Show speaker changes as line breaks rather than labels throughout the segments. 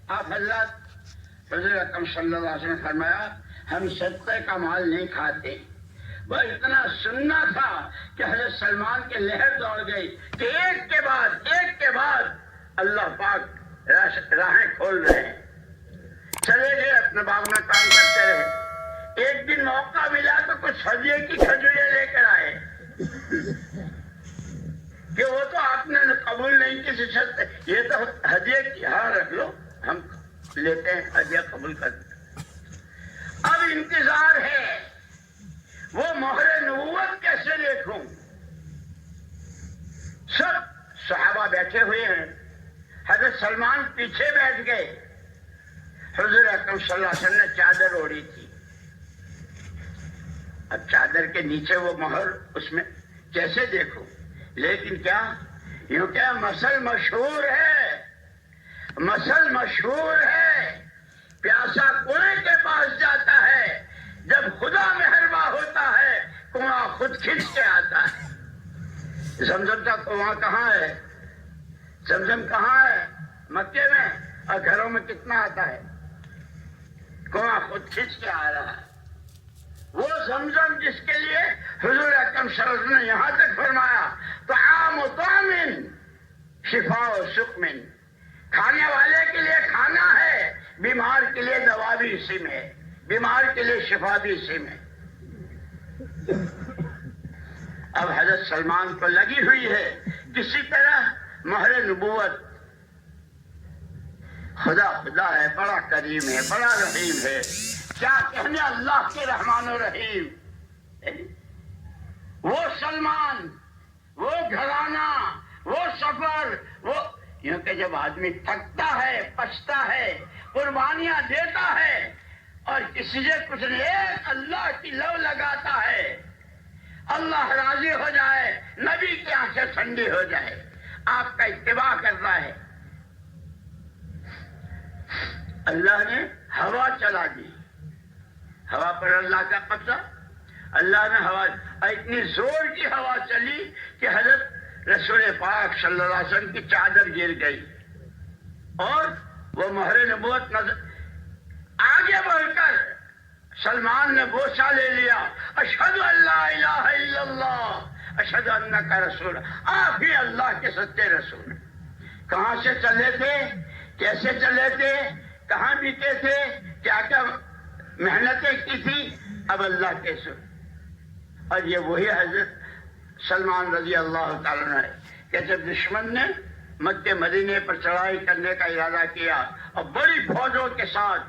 آپ حضرت حضور اکرم صلی اللہ علیہ وسلم نے فرمایا ہم صدقے کا مال نہیں کھاتے. وہ اتنا سننا تھا کہ حضرت سلمان کے لہر دوڑ گئی کہ ایک کے بعد اللہ پاک راہیں کھول رہے ہیں. چلے گئے اپنے باغ میں کام کرتے رہے. ایک دن موقع ملا تو کچھ ہدیے کی کھجوریں لے کر آئے کہ وہ تو آپ نے قبول نہیں کسی شرط, یہ تو ہدیے کی, ہاں رکھ لو ہم لیتے ہیں, ہدیہ قبول کرتے. اب انتظار ہے وہ مہر نبوت کیسے دیکھوں. سب صحابہ بیٹھے ہوئے ہیں, حضرت سلمان پیچھے بیٹھ گئے. حضور اکرم صلی اللہ علیہ وسلم نے چادر اوڑھی تھی. اب چادر کے نیچے وہ مہر, اس میں کیسے دیکھوں. لیکن کیا یوں کیا مثل مشہور ہے, پیاسا کنویں کے پاس جاتا ہے, جب خدا مہرباں ہوتا ہے کنواں خود کھنچ کے آتا ہے. زمزم کا کنواں کہاں ہے؟ زمزم کہاں ہے؟ مکے میں. اور گھروں میں کتنا آتا ہے؟ کنواں خود کھنچ کے آ رہا ہے. وہ زمزم جس کے لیے حضور اکرم صلی اللہ علیہ وسلم نے یہاں تک فرمایا طعام و طعام شفاء و سقم, کھانے والے کے لیے کھانا ہے, بیمار کے لیے دوا بھی اسی میں ہے, بیمار کے لیے شفا بھی اسی میں. اب حضرت سلمان کو لگی ہوئی ہے کسی طرح مہر نبوت. خدا ہے, بڑا کریم ہے, بڑا رحیم ہے. کیا کہنے اللہ کے رحمان و رحیم. وہ سلمان, وہ گھرانہ, وہ سفر, وہ یوں کہ جب آدمی تھکتا ہے, پچھتا ہے, قربانیاں دیتا ہے اور کسی سے کچھ ایک اللہ کی لو لگاتا ہے, اللہ راضی ہو جائے, نبی کی آنکھیں ٹھنڈی ہو جائے, آپ کا اتباع کرنا ہے. اللہ نے ہوا چلا دی, ہوا پر اللہ کا قبضہ. اللہ نے ہوا, اتنی زور کی ہوا چلی کہ حضرت رسول پاک صلی اللہ علیہ وسلم کی چادر گر گئی اور وہ مہر نبوت نظر. آگے بڑھ کر سلمان نے بوسہ لے لیا, اشہد ان لا الہ الا اللہ اشہد انک رسول, آپ ہی اللہ کے سچے رسول. کہاں سے چلے تھے, کیسے چلے تھے, کہاں بیتے تھے, کیا کیا محنتیں کی تھی, اب اللہ کے سر. اور یہ وہی حضرت سلمان رضی اللہ تعالیٰ عنہ کہ جب دشمن نے مکہ مدینے پر چڑھائی کرنے کا ارادہ کیا اور بڑی فوجوں کے ساتھ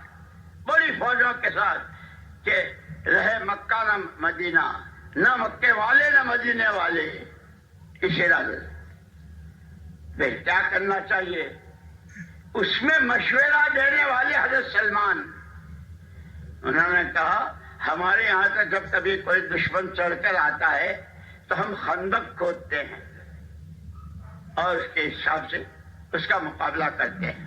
کہ رہے مکہ نہ مدینہ, نہ مکے والے نہ مدینے والے, اس ارادے سے کیا کرنا چاہیے. اس میں مشورہ دینے والے حضرت سلمان, انہوں نے کہا ہمارے یہاں سے جب کبھی کوئی دشمن چڑھ کر آتا ہے تو ہم خندق کھودتے ہیں اور اس کے حساب سے اس کا مقابلہ کرتے ہیں.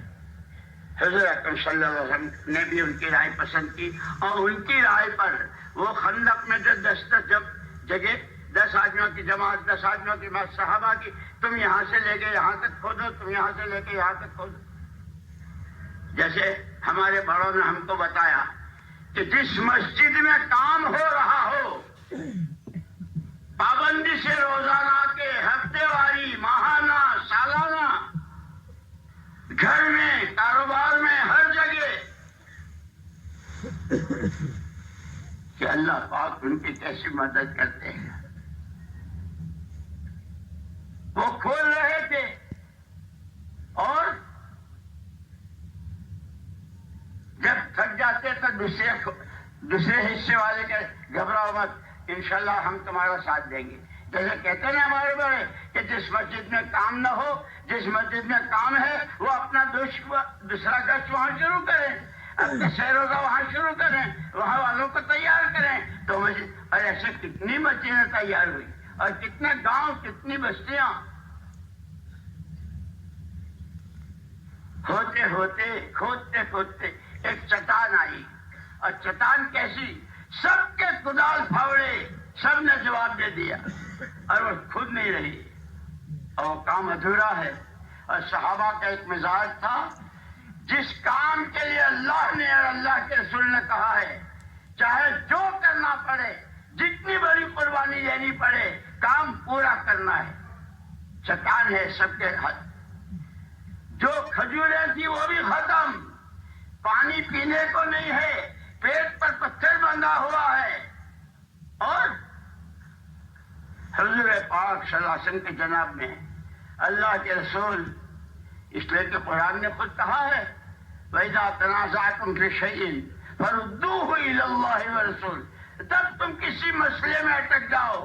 حضور اکرم صلی اللہ علیہ وسلم نے بھی ان کی رائے پسند کی اور ان کی رائے پر وہ خندق میں جو 10 جگہ 10 آدمیوں کی جماعت, 10 آدمیوں کی جماعت صحابہ کی, تم یہاں سے لے کے یہاں تک کھودو, تم یہاں سے لے کے یہاں تک کھودو. جیسے ہمارے بڑوں نے ہم کو بتایا کہ جس مسجد میں کام ہو رہا ہو, پابندی سے روزانہ کے, ہفتے واری, ماہانہ, سالانہ, گھر میں, کاروبار میں, ہر جگہ, کہ اللہ پاک ان کی کیسی مدد کرتے ہیں. وہ کھول رہے تھے اور جب تھک جاتے تو دوسرے حصے والے کے گھبراؤ مت, انشاءاللہ ہم تمہارا ساتھ دیں گے. جیسے کہتے ہیں نا ہمارے بڑے کہ جس مسجد میں کام نہ ہو, جس مسجد میں کام ہے وہ اپنا دوسرا گشت وہاں شروع کریں, اپنا سیر روزہ وہاں شروع کریں, وہاں والوں کو تیار کریں. تو مسجد, اور ایسے کتنی مسجدیں تیار ہوئی اور کتنے گاؤں, کتنی بستیاں. ہوتے ہوتے کھودتے کھودتے ایک چٹان آئی, اور چٹان کیسی, سب کے کدال پھاوڑے, سب نے جواب دے دیا اور وہ کھود نہیں رہی اور کام ادھورا ہے. اور صحابہ کا ایک مزاج تھا, جس کام کے لیے اللہ نے اور اللہ کے رسول نے کہا ہے چاہے جو کرنا پڑے جتنی بڑی قربانی دینی پڑے کام پورا کرنا ہے. شیطان ہے سب کے حد. جو کھجوریں تھی وہ بھی ختم, پانی پینے کو نہیں ہے, پیٹ پر پتھر بندھا ہوا ہے. اور حضور پاک صلی اللہ علیہ وسلم کے جناب میں اللہ کے رسول, اس لیے کہ قرآن نے خود کہا ہے وَإِذَا تَنَازَعْتُمْ فِي شَيْءٍ فَرُدُّوهُ إِلَى اللَّهِ وَرَسُولِهِ. جب تم کسی مسئلے میں اٹک جاؤ,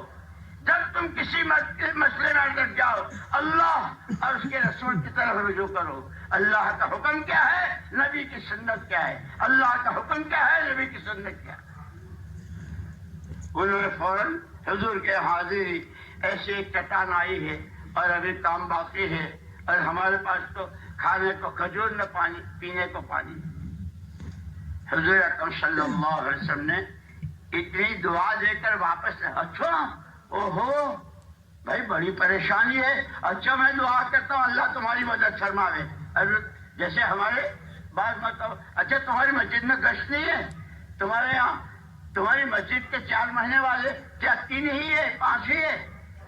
جب تم کسی مسئلے میں اٹک جاؤ, اللہ اور اس کے رسول کی طرف رجوع کرو. اللہ کا حکم کیا ہے, نبی کی سنت کیا ہے. اللہ کا حکم کیا ہے, نبی کی سنت کیا ہے. انہوں نے فوراً حضور کے حاضری ایسی ایک چٹان آئی ہے اور ابھی کام باقی ہے اور ہمارے پاس تو کھانے کو کھجور نہ پانی, پینے کو پانی. حضور اکرم صلی اللہ علیہ وسلم نے اتنی دعا دے کر واپس, اچھا اوہو بھائی بڑی پریشانی ہے, اچھا میں دعا کرتا ہوں اللہ تمہاری مدد فرماوے. جیسے ہمارے بعض مطلب, اچھا تمہاری مسجد میں گشت نہیں ہے, تمہارے یہاں تمہاری مسجد کے 4 مہینے والے کیا 3 ہی ہے 5 ہی ہے,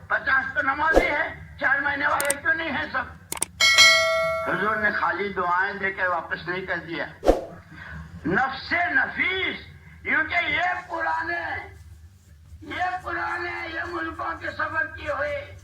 50 تو نمازی ہے, 4 مہینے والے کیوں نہیں ہیں سب. حضور نے خالی دعائیں دے کر واپس نہیں کر دیا. نفس نفیس, کیونکہ یہ پرانے یہ ملکوں کے سفر کیے ہوئے